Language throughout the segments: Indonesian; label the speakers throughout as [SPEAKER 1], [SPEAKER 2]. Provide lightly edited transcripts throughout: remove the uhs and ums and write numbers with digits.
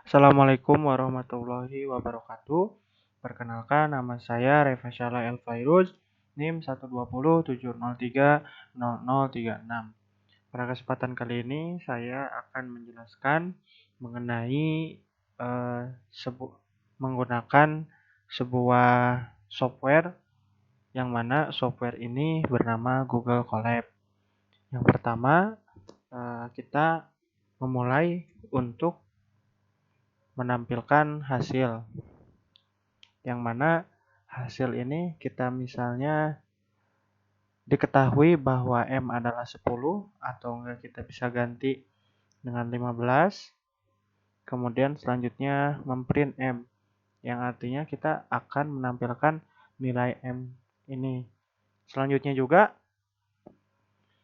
[SPEAKER 1] Assalamualaikum warahmatullahi wabarakatuh. Perkenalkan, nama saya Refasyala El Fairuz, NIM 120703036. Pada kesempatan kali ini saya akan menjelaskan mengenai eh, sebu- menggunakan sebuah software yang mana software ini bernama Google Colab. Yang pertama, kita memulai untuk menampilkan hasil, yang mana hasil ini kita misalnya diketahui bahwa M adalah 10, atau enggak kita bisa ganti dengan 15. Kemudian selanjutnya memprint M, yang artinya kita akan menampilkan nilai M ini. Selanjutnya juga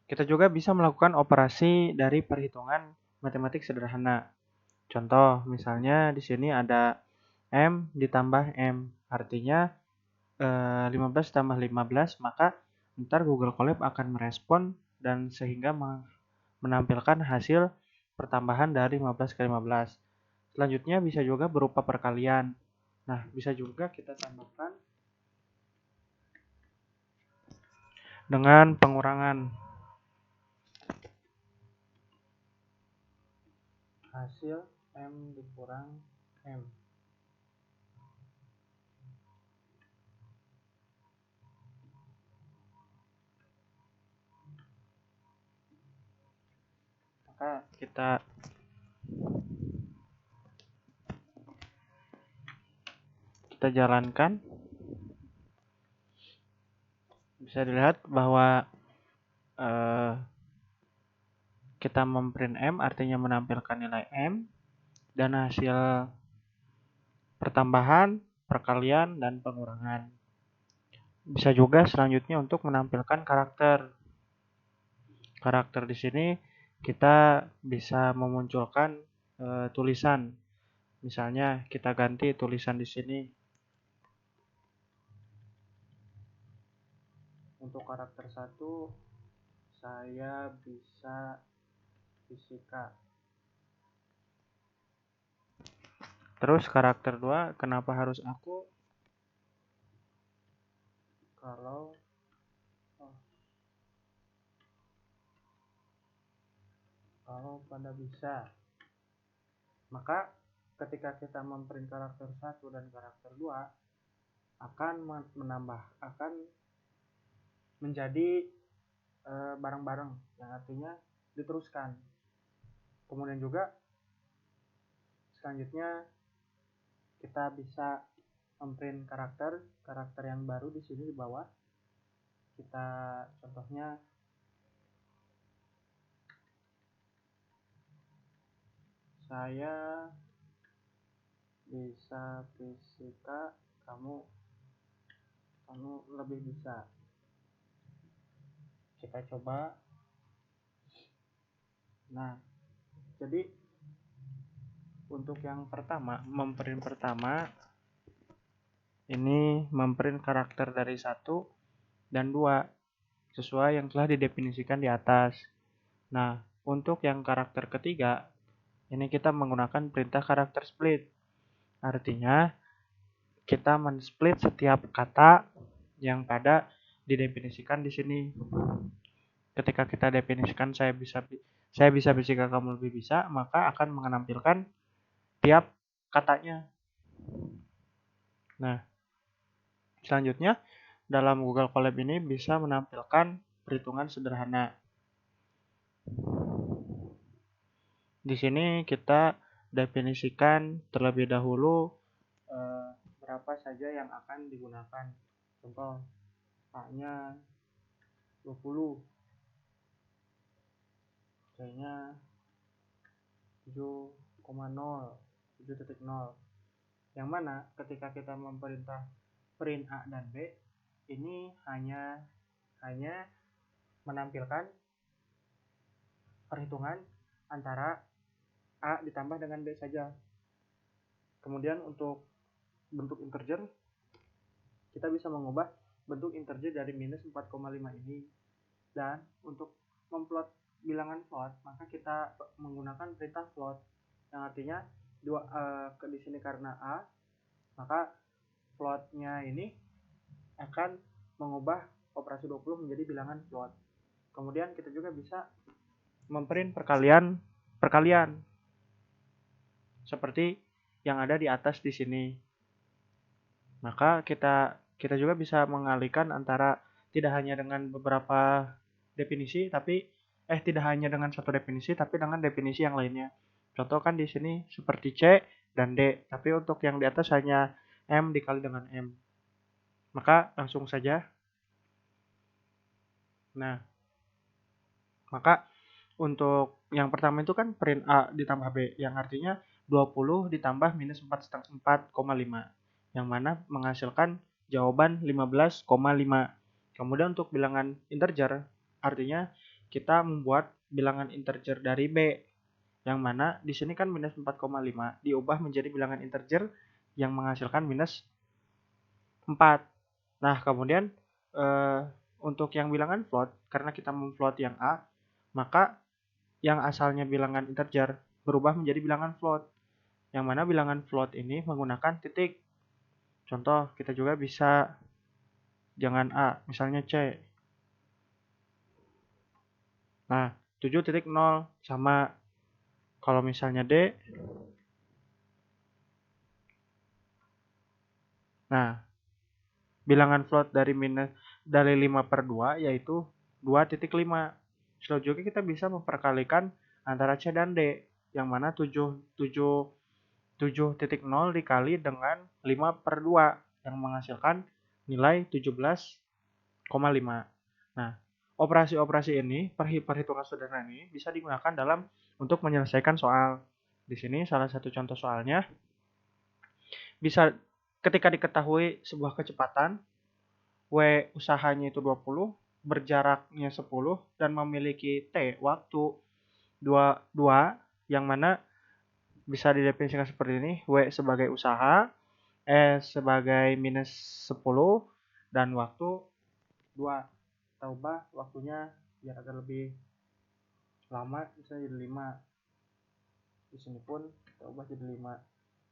[SPEAKER 1] kita juga bisa melakukan operasi dari perhitungan matematik sederhana. Contoh, misalnya di sini ada M ditambah M, artinya 15 tambah 15, maka ntar Google Colab akan merespon dan sehingga menampilkan hasil pertambahan dari 15 ke 15. Selanjutnya bisa juga berupa perkalian. Nah, bisa juga kita tambahkan dengan pengurangan. Hasil M dikurang M. Maka kita jalankan. Bisa dilihat bahwa kita memprint M artinya menampilkan nilai M, dan hasil pertambahan, perkalian, dan pengurangan. Bisa juga selanjutnya untuk menampilkan karakter. Karakter di sini kita bisa memunculkan tulisan. Misalnya kita ganti tulisan di sini. Untuk karakter 1 saya bisa fisika. Terus karakter 2, kenapa harus aku? Kalau pada bisa, maka ketika kita memprint karakter 1 dan karakter 2 akan akan menjadi bareng-bareng, yang artinya diteruskan. Kemudian juga selanjutnya kita bisa memprint karakter yang baru di sini di bawah. Kita contohnya saya bisa fisika, kamu lebih bisa. Kita coba. Nah, jadi untuk yang pertama, memprint pertama ini memprint karakter dari 1 dan 2 sesuai yang telah didefinisikan di atas. Nah, untuk yang karakter ketiga ini kita menggunakan perintah karakter split. Artinya kita men-split setiap kata yang pada didefinisikan di sini. Ketika kita definisikan saya bisa fisika, kamu lebih bisa, maka akan menampilkan tiap katanya. Nah, selanjutnya dalam Google Colab ini bisa menampilkan perhitungan sederhana. Di sini kita definisikan terlebih dahulu berapa saja yang akan digunakan. Contoh, A-nya 20, C-nya 7,0, yang mana ketika kita memerintah print A dan B, ini hanya menampilkan perhitungan antara A ditambah dengan B saja. Kemudian untuk bentuk integer, kita bisa mengubah bentuk integer dari minus 4,5 ini. Dan untuk memplot bilangan float, maka kita menggunakan perintah float, yang artinya di sini karena A, maka floatnya ini akan mengubah operasi 20 menjadi bilangan float. Kemudian kita juga bisa memprint perkalian seperti yang ada di atas di sini. Maka kita juga bisa mengalihkan antara tidak hanya dengan beberapa definisi tidak hanya dengan satu definisi tapi dengan definisi yang lainnya. Contoh kan di sini seperti C dan D, tapi untuk yang di atas hanya M dikali dengan M. Maka langsung saja. Nah, maka untuk yang pertama itu kan print A ditambah B, yang artinya 20 ditambah minus 4,5, yang mana menghasilkan jawaban 15,5. Kemudian untuk bilangan integer, artinya kita membuat bilangan integer dari B, yang mana di sini kan minus 4,5 diubah menjadi bilangan integer yang menghasilkan minus 4. Nah, kemudian untuk yang bilangan float, karena kita memfloat yang A, maka yang asalnya bilangan integer berubah menjadi bilangan float, yang mana bilangan float ini menggunakan titik. Contoh, kita juga bisa jangan A, misalnya C. Nah, 7.0 sama kalau misalnya D. Nah, bilangan float dari 5/2 yaitu 2.5. Selanjutnya kita bisa memperkalikan antara C dan D, yang mana 7.0 dikali dengan 5/2 yang menghasilkan nilai 17,5. Nah, operasi-operasi ini, perhitungan sederhana ini bisa digunakan untuk menyelesaikan soal. Di sini salah satu contoh soalnya, bisa ketika diketahui sebuah kecepatan, W usahanya itu 20, berjaraknya 10, dan memiliki T waktu 2, yang mana bisa didefinisikan seperti ini, W sebagai usaha, S sebagai minus 10, dan waktu 2. Kita ubah waktunya biar agak lebih lama, misalnya jadi 5. Di sini pun kita ubah jadi 5.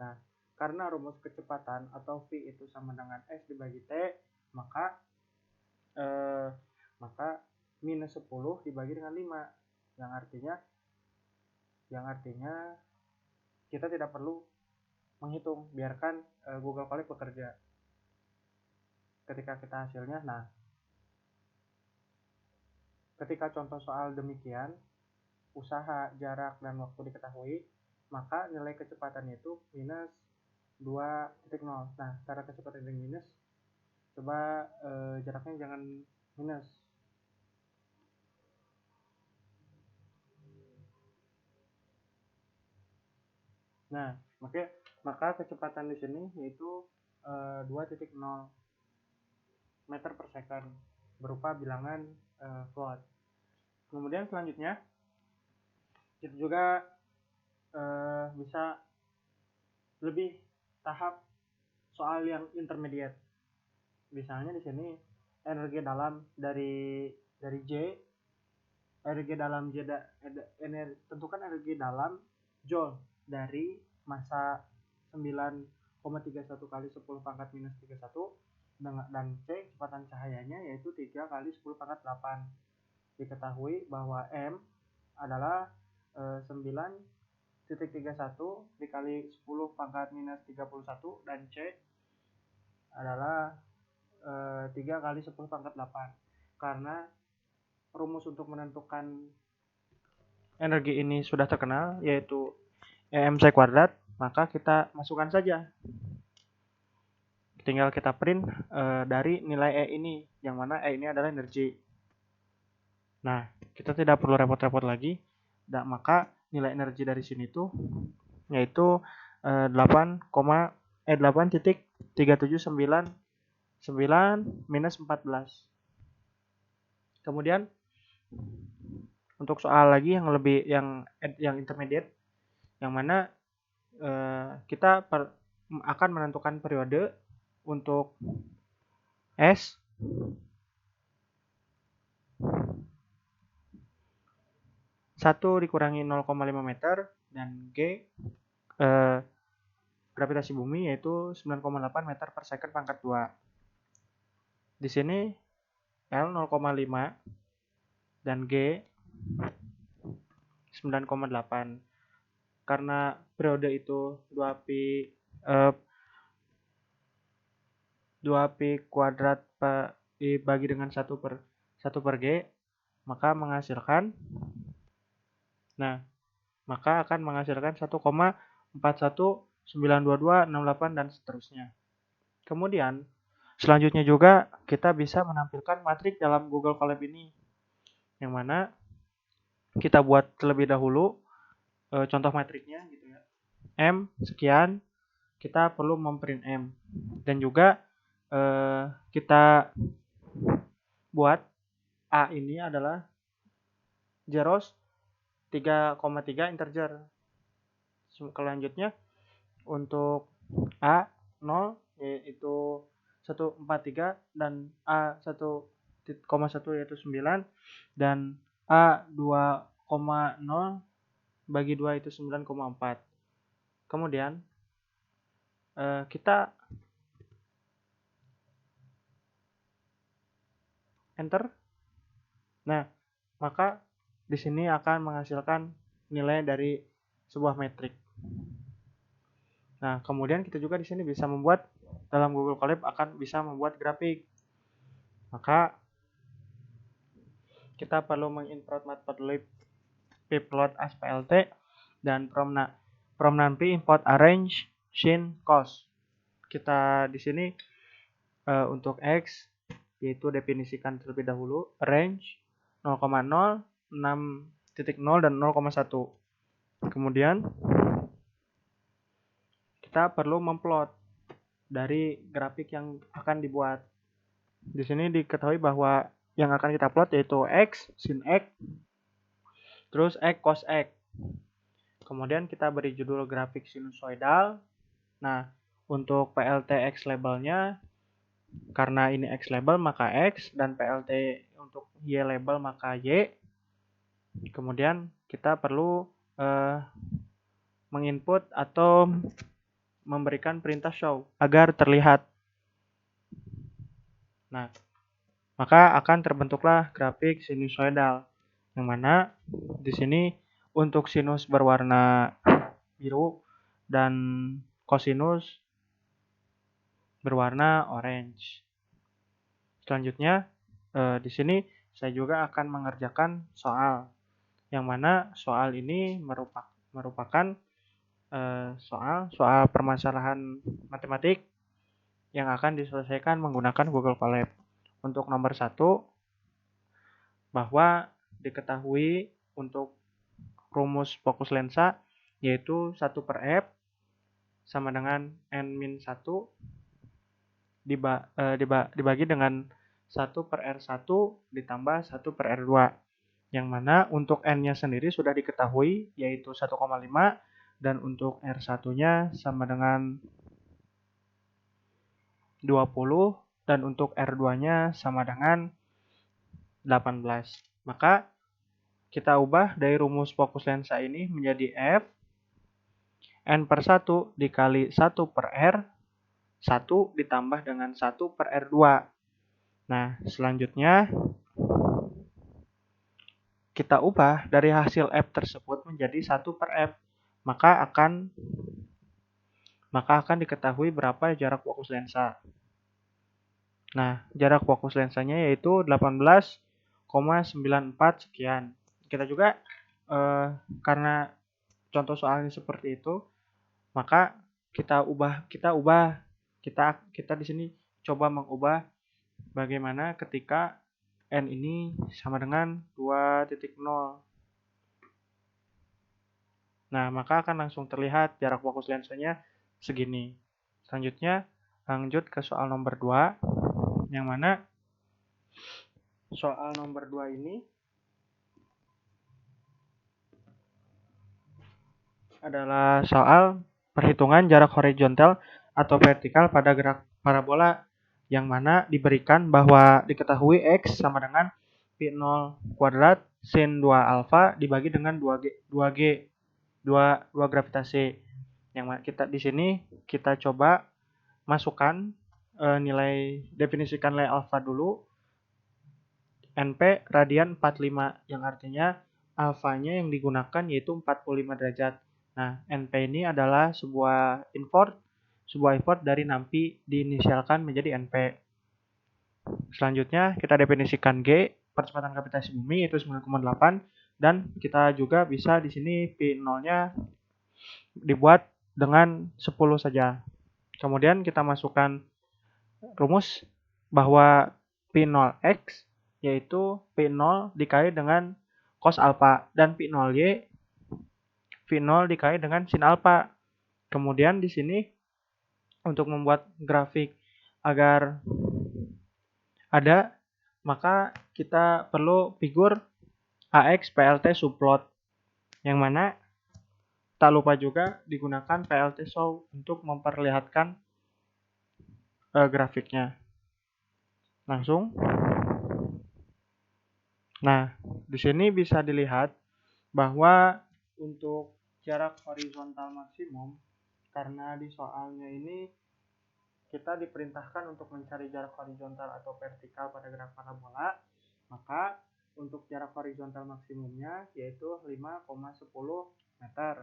[SPEAKER 1] Nah, karena rumus kecepatan atau V itu sama dengan S dibagi T, maka minus 10 dibagi dengan 5, yang artinya kita tidak perlu menghitung, biarkan Google Colab bekerja. Ketika kita hasilnya, nah, ketika contoh soal demikian, usaha, jarak, dan waktu diketahui, maka nilai kecepatan itu minus 2.0. Nah, cara kecepatan yang minus, coba jaraknya jangan minus. Nah, maka kecepatan di sini yaitu 2.0 meter per second berupa bilangan float. Kemudian selanjutnya kita juga bisa lebih tahap soal yang intermediate. Misalnya di sini energi dalam dari J, tentukan energi dalam Joule dari massa 9,31 kali 10 pangkat minus 31, dan C kecepatan cahayanya yaitu 3 kali 10 pangkat 8. Diketahui bahwa M adalah 9,31 dikali 10 pangkat minus 31, dan C adalah 3 kali 10 pangkat 8. Karena rumus untuk menentukan energi ini sudah terkenal, yaitu EMC kuadrat, maka kita masukkan saja. Tinggal kita print dari nilai E ini, yang mana E ini adalah energi. Nah, kita tidak perlu repot-repot lagi. Maka nilai energi dari sini tuh yaitu 8,3799 minus 14. Kemudian untuk soal lagi yang intermediate, yang mana kita akan menentukan periode untuk S 1 dikurangi 0,5 meter dan G gravitasi bumi, yaitu 9,8 meter per second pangkat 2. Di sini L 0,5 dan G 9,8. Karena periode itu 2pi kuadrat dibagi dengan 1 per G, maka akan menghasilkan 1,41922268 dan seterusnya. Kemudian selanjutnya juga kita bisa menampilkan matrik dalam Google Colab ini, yang mana kita buat terlebih dahulu contoh matriknya gitu ya. M sekian, kita perlu memprint M, dan juga kita buat A ini adalah zeros 3,3 integer. Selanjutnya untuk A 0 yaitu 143 dan A 1,1 yaitu 9 dan A 2,0 bagi 2 itu 9,4. Kemudian kita enter. Nah, maka di sini akan menghasilkan nilai dari sebuah metrik. Nah, kemudian kita juga di sini bisa membuat dalam Google Colab akan bisa membuat grafik. Maka kita perlu mengimport matplotlib pplot as plt dan from numpy import arrange scene cost. Kita di sini untuk X yaitu definisikan terlebih dahulu range 0,0, 6.0 dan 0,1. Kemudian kita perlu memplot dari grafik yang akan dibuat. Di sini diketahui bahwa yang akan kita plot yaitu X, sin X, terus X, cos X. Kemudian kita beri judul grafik sinusoidal. Nah, untuk PLT X labelnya, karena ini X label maka X, dan PLT untuk Y label maka Y. Kemudian kita perlu menginput atau memberikan perintah show agar terlihat. Nah, maka akan terbentuklah grafik sinusoidal, yang mana di sini untuk sinus berwarna biru dan kosinus berwarna orange. Selanjutnya di sini saya juga akan mengerjakan soal, yang mana soal ini merupakan soal permasalahan matematik yang akan diselesaikan menggunakan Google Colab. Untuk nomor 1, bahwa diketahui untuk rumus fokus lensa yaitu 1 per F sama dengan N-1 dibagi dengan 1 per R1 ditambah 1 per R2. Yang mana untuk N-nya sendiri sudah diketahui yaitu 1,5 dan untuk R1-nya sama dengan 20 dan untuk R2-nya sama dengan 18. Maka kita ubah dari rumus fokus lensa ini menjadi F N per 1 dikali 1 per R 1 ditambah dengan 1 per R2. Nah, selanjutnya kita ubah dari hasil F tersebut menjadi 1 per F. Maka akan diketahui berapa jarak fokus lensa. Nah, jarak fokus lensanya yaitu 18,94 sekian. Kita juga karena contoh soalnya seperti itu, maka kita di sini coba mengubah bagaimana ketika N ini sama dengan 2.0. Nah, maka akan langsung terlihat jarak fokus lensanya segini. Selanjutnya lanjut ke soal nomor 2, yang mana soal nomor 2 ini adalah soal perhitungan jarak horizontal atau vertikal pada gerak parabola, yang mana diberikan bahwa diketahui X sama dengan Pi0 kuadrat sin 2 alfa dibagi dengan 2 gravitasi. Yang kita di sini kita coba masukkan nilai, definisikan nilai alfa dulu. NP radian 45, yang artinya alfanya yang digunakan yaitu 45 derajat. Nah, NP ini adalah sebuah effort dari nampi diinisialkan menjadi NP. Selanjutnya kita definisikan G, percepatan gravitasi bumi itu 9,8, dan kita juga bisa di sini P0-nya dibuat dengan 10 saja. Kemudian kita masukkan rumus bahwa P0x yaitu P0 dikali dengan cos alpha dan P0y V0 dikali dengan sin alpha. Kemudian di sini untuk membuat grafik agar ada, maka kita perlu figur AX PLT subplot, yang mana tak lupa juga digunakan PLT show untuk memperlihatkan grafiknya langsung. Nah, di sini bisa dilihat bahwa untuk jarak horizontal maksimum, karena di soalnya ini kita diperintahkan untuk mencari jarak horizontal atau vertikal pada graf parabola, maka untuk jarak horizontal maksimumnya yaitu 5,10 meter,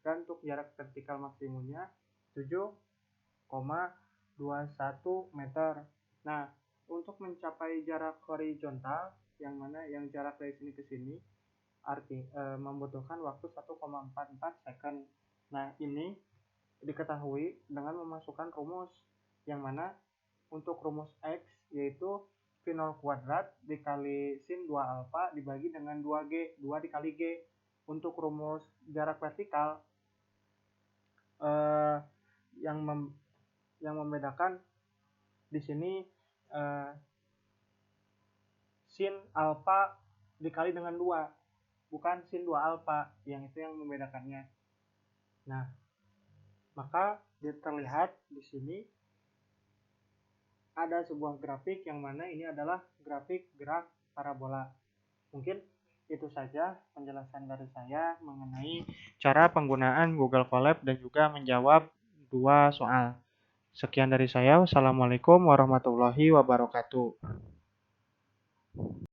[SPEAKER 1] dan untuk jarak vertikal maksimumnya 7,21 meter. Nah, untuk mencapai jarak horizontal, yang mana yang jarak dari sini ke sini membutuhkan waktu 1,44 second. Nah, ini diketahui dengan memasukkan rumus, yang mana untuk rumus X yaitu V0 kuadrat dikali sin 2 alfa dibagi dengan 2G, 2 dikali G. Untuk rumus jarak vertikal yang membedakan di sini sin alfa dikali dengan 2, bukan sin 2 alfa, yang itu yang membedakannya. Nah, maka terlihat di sini ada sebuah grafik, yang mana ini adalah grafik graf parabola. Mungkin itu saja penjelasan dari saya mengenai cara penggunaan Google Colab dan juga menjawab 2 soal. Sekian dari saya. Wassalamualaikum warahmatullahi wabarakatuh.